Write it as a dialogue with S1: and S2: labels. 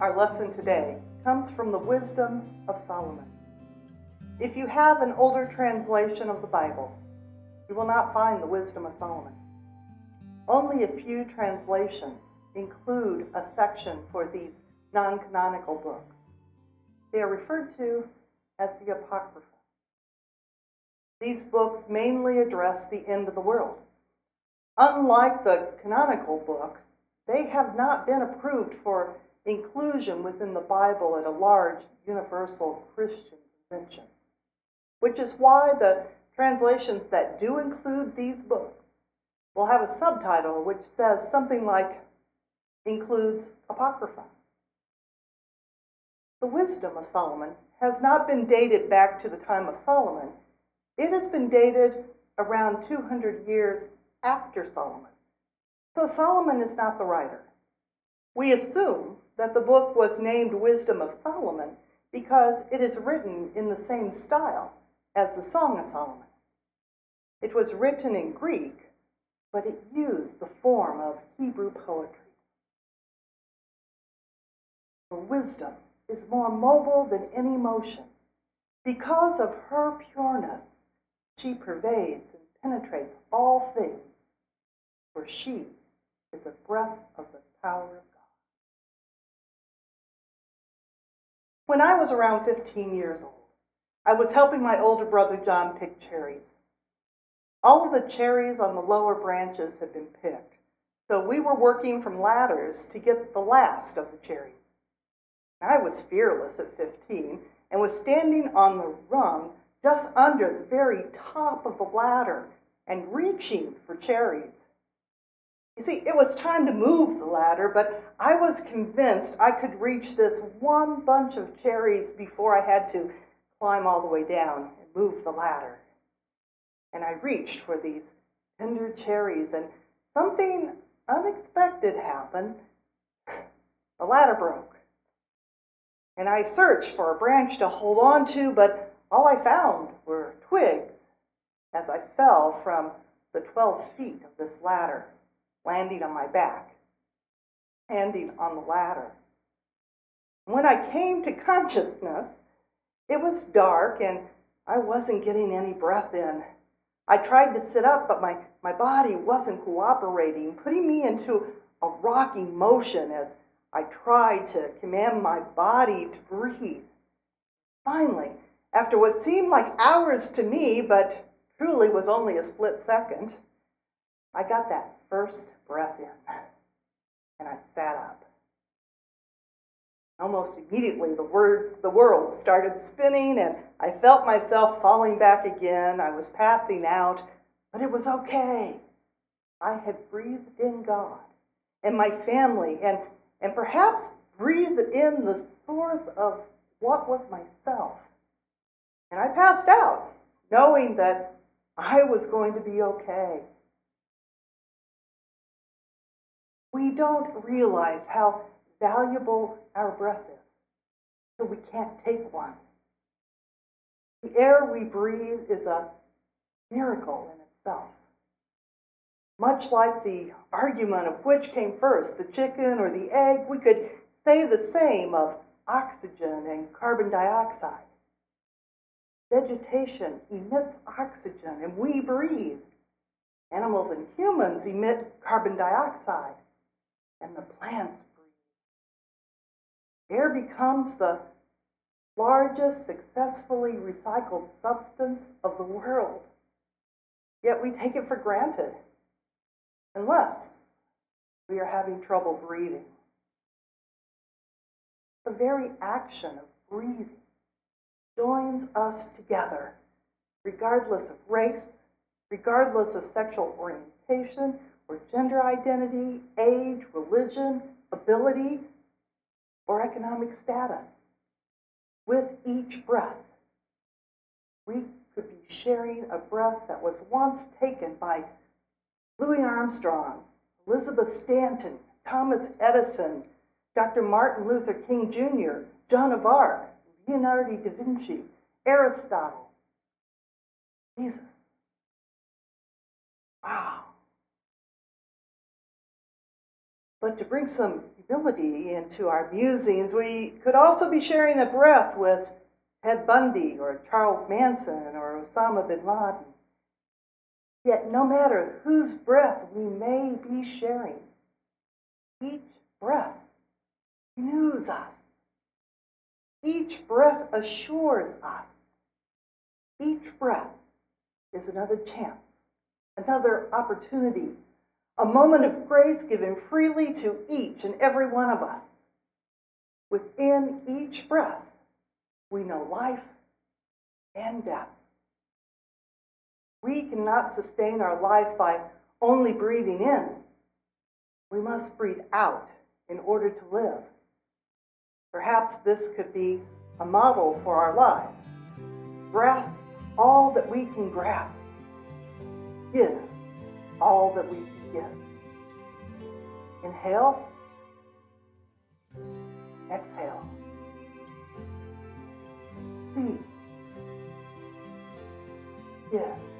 S1: Our lesson today comes from the Wisdom of Solomon. If you have an older translation of the Bible, you will not find the Wisdom of Solomon. Only a few translations include a section for these non-canonical books. They are referred to as the Apocrypha. These books mainly address the end of the world. Unlike the canonical books, they have not been approved for inclusion within the Bible at a large universal Christian convention, which is why the translations that do include these books will have a subtitle which says something like, includes Apocrypha. The Wisdom of Solomon has not been dated back to the time of Solomon. It has been dated around 200 years after Solomon. So Solomon is not the writer. We assume that the book was named Wisdom of Solomon because it is written in the same style as the Song of Solomon. It was written in Greek, but it used the form of Hebrew poetry. Her wisdom is more mobile than any motion. Because of her pureness, she pervades and penetrates all things, for she is a breath of the power of God. When I was around 15 years old, I was helping my older brother John pick cherries. All of the cherries on the lower branches had been picked, so we were working from ladders to get the last of the cherries. I was fearless at 15 and was standing on the rung just under the very top of the ladder and reaching for cherries. You see, it was time to move the ladder, but I was convinced I could reach this one bunch of cherries before I had to climb all the way down and move the ladder. And I reached for these tender cherries, and something unexpected happened. The ladder broke. And I searched for a branch to hold on to, but all I found were twigs as I fell from the 12 feet of this ladder, landing on my back, standing on the ladder. When I came to consciousness, it was dark and I wasn't getting any breath in. I tried to sit up, but my body wasn't cooperating, putting me into a rocking motion as I tried to command my body to breathe. Finally, after what seemed like hours to me, but truly was only a split second, I got that first breath in, and I sat up. Almost immediately, the world started spinning, and I felt myself falling back again. I was passing out, but it was okay. I had breathed in God and my family, and perhaps breathed in the source of what was myself. And I passed out, knowing that I was going to be okay. We don't realize how valuable our breath is, so we can't take one. The air we breathe is a miracle in itself. Much like the argument of which came first, the chicken or the egg, we could say the same of oxygen and carbon dioxide. Vegetation emits oxygen and we breathe. Animals and humans emit carbon dioxide and the plants breathe. Air becomes the largest successfully recycled substance of the world. Yet we take it for granted, unless we are having trouble breathing. The very action of breathing joins us together, regardless of race, regardless of sexual orientation or gender identity, age, religion, ability, or economic status. With each breath, we could be sharing a breath that was once taken by Louis Armstrong, Elizabeth Stanton, Thomas Edison, Dr. Martin Luther King Jr., Joan of Arc, Leonardo da Vinci, Aristotle, Jesus. Wow. But to bring some responsibility into our musings, we could also be sharing a breath with Ted Bundy or Charles Manson or Osama bin Laden. Yet no matter whose breath we may be sharing, each breath renews us. Each breath assures us. Each breath is another chance, another opportunity, a moment of grace given freely to each and every one of us. Within each breath, we know life and death. We cannot sustain our life by only breathing in. We must breathe out in order to live. Perhaps this could be a model for our lives. Grasp all that we can grasp. Give all that we can give. Inhale. Exhale. See. Give.